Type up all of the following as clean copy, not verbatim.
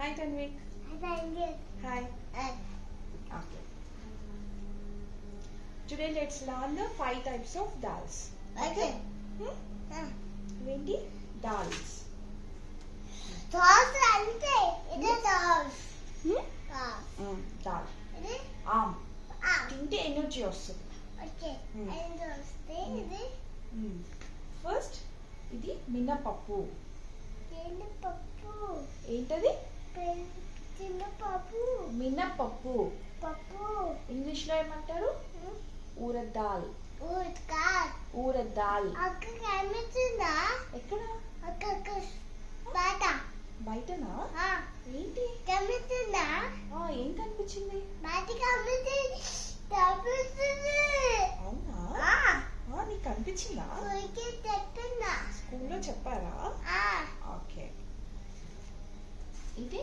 Hi Tanvik. Hi Tanvik. Hi. Okay. Today let's learn the 5 types of dals. Okay. Venti dals. Dals ante ఇది dals. Dal. ఇది Am. తింటే energy వస్తుంది. Okay. Energy వస్తే ఇది first ఇది మినపప్పు. మినపప్పు. ఏంటది? మినపప్పు. మినపప్పు. పప్పు. ఇంగ్లీష్ లో ఏమంటారు? ఊరద్ దాల్. ఊరద్ దాల్. అక్క కనిపిస్తుందా? ఎక్కడ? అక్క బయట. బయటనా? ఏంటి కనిపిస్తుందా? ఏం కనిపించింది? బయట కనిపిస్తుంది. అవునా? నీకు కనిపించిందా? స్కూల్లో చెప్పారా? ఓకే. ఇది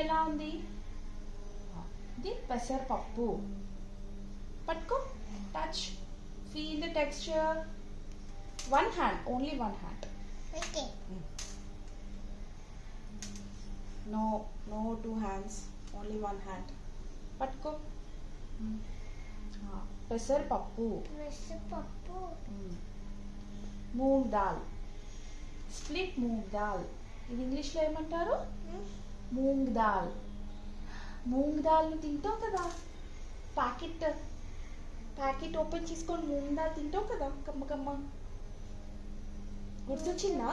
ఎలా ఉంది? ఇది పెసరపప్పు. పట్టుకో, touch, feel the texture. One hand, only one hand. Okay. No two hands, only one hand. పట్టుకో. పెసరపప్పు. పెసరపప్పు. మూంగ్ దాల్. స్ప్లిట్ మూంగ్ దాల్. ఇది ఇంగ్లీష్లో ఏమంటారు? మూంగ్ దాల్. మూంగ్ దాల్ని తింటావు కదా, ప్యాకెట్ ఓపెన్ చేసుకొని మూంగ్ దాల్ తింటావు కదా, కమ్మ కమ్మ. గుర్తొచ్చిందా?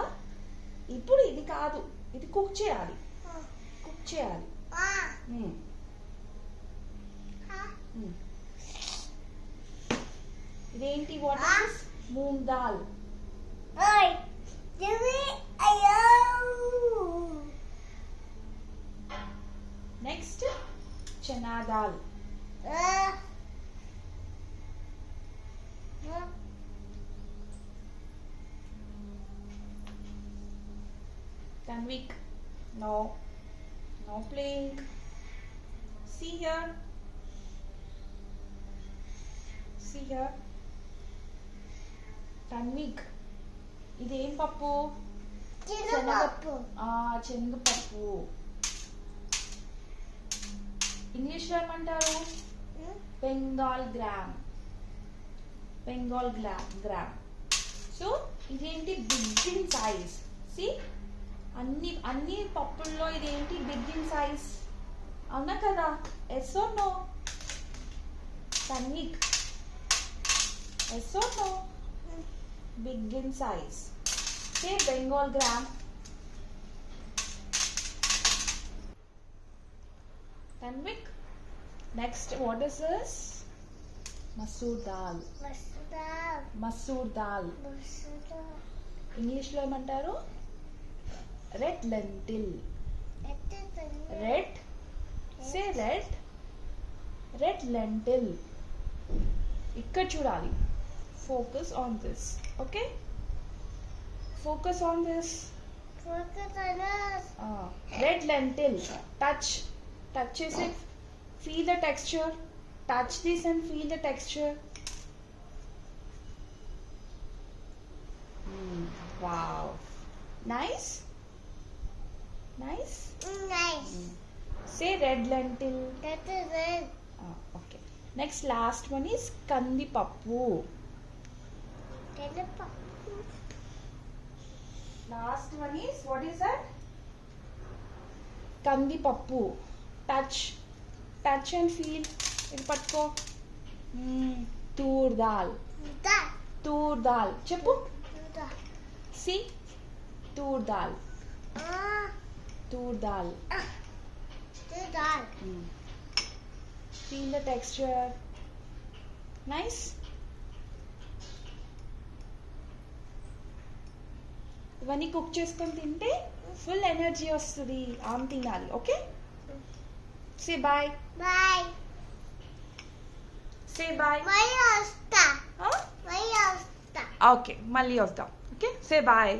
ఇప్పుడు ఇది కాదు, ఇది కుక్ చేయాలి. ఇదేంటి? What is moong dal. Next chana dal. Tanvik, no playing. See here. Tanvik, ఇది ఏం పప్పు? శనగపప్పు. శనగపప్పు. ఇంగ్లీష్లో ఏమంటారు? Bengal gram. సో ఇదేంటి? Big in size. సి, అన్ని పప్పుల్లో ఇదేంటి? Big in size. అవునా కదా? Yes or no? Tanvik, yes or no? Big in size. Say Bengal gram. Tanvik, next what is this? Masoor dal. Masoor dal. ఇంగ్లీష్లో ఏమంటారు? Red lentil. Red lentil. ఇక్కడ చూడాలి. Focus on this. Okay, focus on this. Red lentil. Touch it. Feel the texture. Touch this and feel the texture. Wow. Nice. Say red lentil. That is red. Okay. Next, last one is kandipappu. Last one is, what is that? Kandipappu. Touch and feel. ఇది పట్టుకో. తూర్ దాల్. చెప్పు. See, toor dal. Feel the texture. Nice. ఇవన్నీ cook చేసుకొని తింటే full energy వస్తుంది. తినాలి. Okay, say bye. Say bye. మళ్ళీ వస్తా. ఓకే, మళ్ళీ వద్దాం. Okay, say bye.